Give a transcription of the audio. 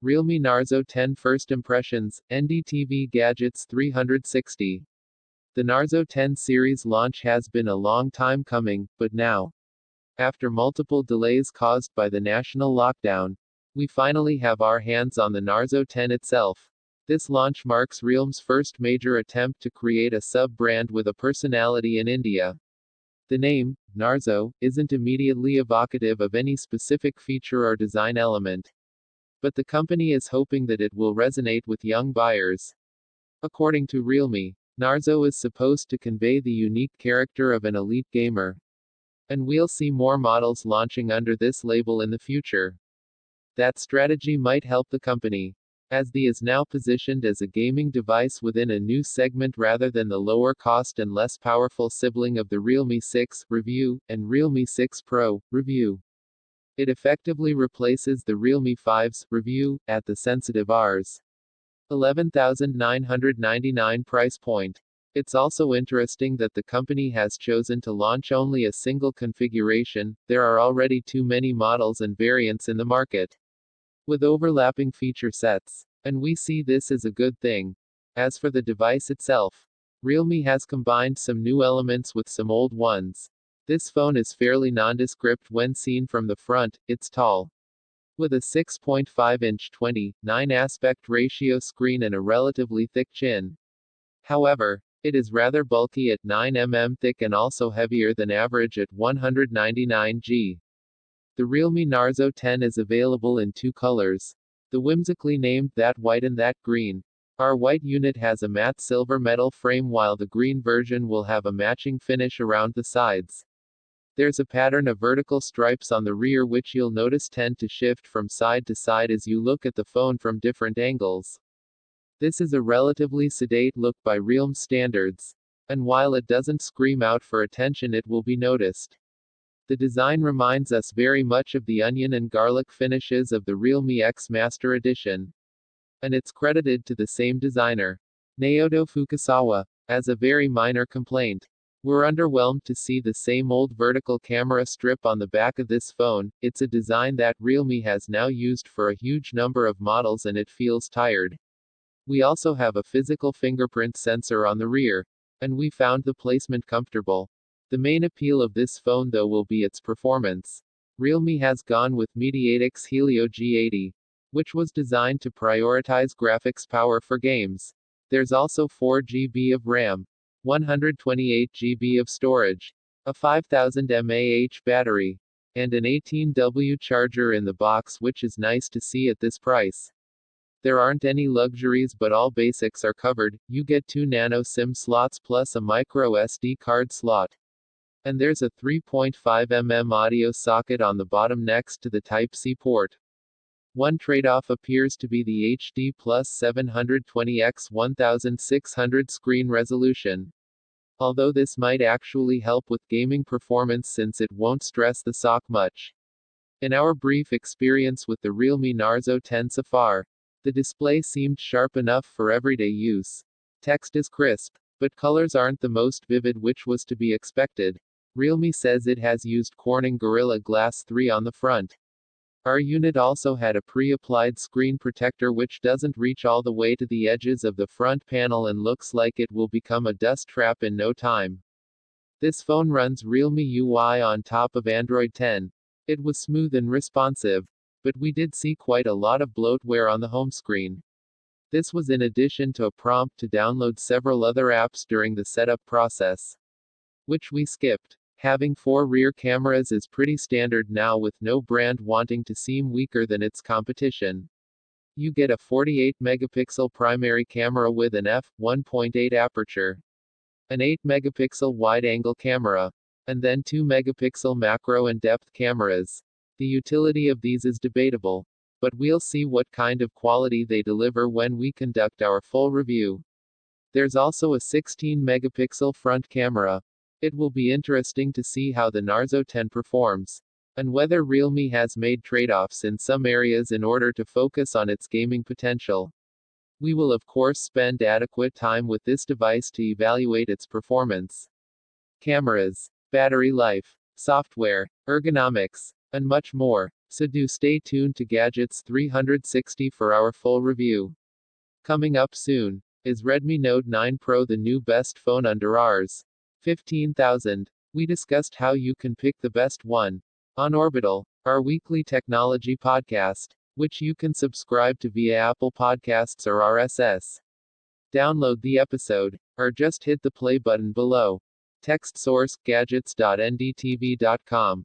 Realme Narzo 10 First Impressions, NDTV Gadgets 360. The Narzo 10 series launch has been a long time coming, but now, after multiple delays caused by the national lockdown, we finally have our hands on the Narzo 10 itself. This launch marks Realme's first major attempt to create a sub-brand with a personality in India. The name, Narzo, isn't immediately evocative of any specific feature or design element. But the company is hoping that it will resonate with young buyers. According to Realme, Narzo is supposed to convey the unique character of an elite gamer. And we'll see more models launching under this label in the future. That strategy might help the company, as the is now positioned as a gaming device within a new segment rather than the lower cost and less powerful sibling of the Realme 6 Review and Realme 6 Pro Review. It effectively replaces the Realme 5's Review at the sensitive Rs. 11,999 price point. It's also interesting that the company has chosen to launch only a single configuration. There are already too many models and variants in the market, with overlapping feature sets. And we see this as a good thing. As for the device itself, Realme has combined some new elements with some old ones. This phone is fairly nondescript when seen from the front. It's tall, with a 6.5-inch 20:9 aspect ratio screen and a relatively thick chin. However, it is rather bulky at 9 mm thick and also heavier than average at 199 g. The Realme Narzo 10 is available in two colors, the whimsically named that white and that green. Our white unit has a matte silver metal frame while the green version will have a matching finish around the sides. There's a pattern of vertical stripes on the rear which you'll notice tend to shift from side to side as you look at the phone from different angles. This is a relatively sedate look by Realme standards. And while it doesn't scream out for attention, it will be noticed. The design reminds us very much of the onion and garlic finishes of the Realme X Master Edition. And it's credited to the same designer, Naoto Fukasawa. As a very minor complaint, we're underwhelmed to see the same old vertical camera strip on the back of this phone. It's a design that Realme has now used for a huge number of models and it feels tired. We also have a physical fingerprint sensor on the rear, and we found the placement comfortable. The main appeal of this phone though will be its performance. Realme has gone with MediaTek's Helio G80, which was designed to prioritize graphics power for games. There's also 4 GB of RAM, 128 GB of storage, a 5000 mAh battery, and an 18W charger in the box, which is nice to see at this price. There aren't any luxuries, but all basics are covered. You get 2 nano SIM slots plus a micro SD card slot. And there's a 3.5 mm audio socket on the bottom next to the Type-C port. One trade-off appears to be the HD plus 720x 1600 screen resolution. Although this might actually help with gaming performance since it won't stress the SoC much. In our brief experience with the Realme Narzo 10 so far, the display seemed sharp enough for everyday use. Text is crisp, but colors aren't the most vivid, which was to be expected. Realme says it has used Corning Gorilla Glass 3 on the front. Our unit also had a pre-applied screen protector which doesn't reach all the way to the edges of the front panel and looks like it will become a dust trap in no time. This phone runs Realme UI on top of Android 10. It was smooth and responsive, but we did see quite a lot of bloatware on the home screen. This was in addition to a prompt to download several other apps during the setup process, which we skipped. Having 4 rear cameras is pretty standard now, with no brand wanting to seem weaker than its competition. You get a 48 megapixel primary camera with an f1.8 aperture, an 8 megapixel wide-angle camera, and then 2 megapixel macro and depth cameras. The utility of these is debatable, but we'll see what kind of quality they deliver when we conduct our full review. There's also a 16 megapixel front camera. It will be interesting to see how the Narzo 10 performs, and whether Realme has made trade-offs in some areas in order to focus on its gaming potential. We will of course spend adequate time with this device to evaluate its performance. Cameras, battery life, software, ergonomics, and much more. So do stay tuned to Gadgets 360 for our full review. Coming up soon, is Redmi Note 9 Pro the new best phone under Rs. 15,000? We discussed how you can pick the best one on Orbital, our weekly technology podcast, which you can subscribe to via Apple Podcasts or RSS. Download the episode, or just hit the play button below. Text source, gadgets.ndtv.com.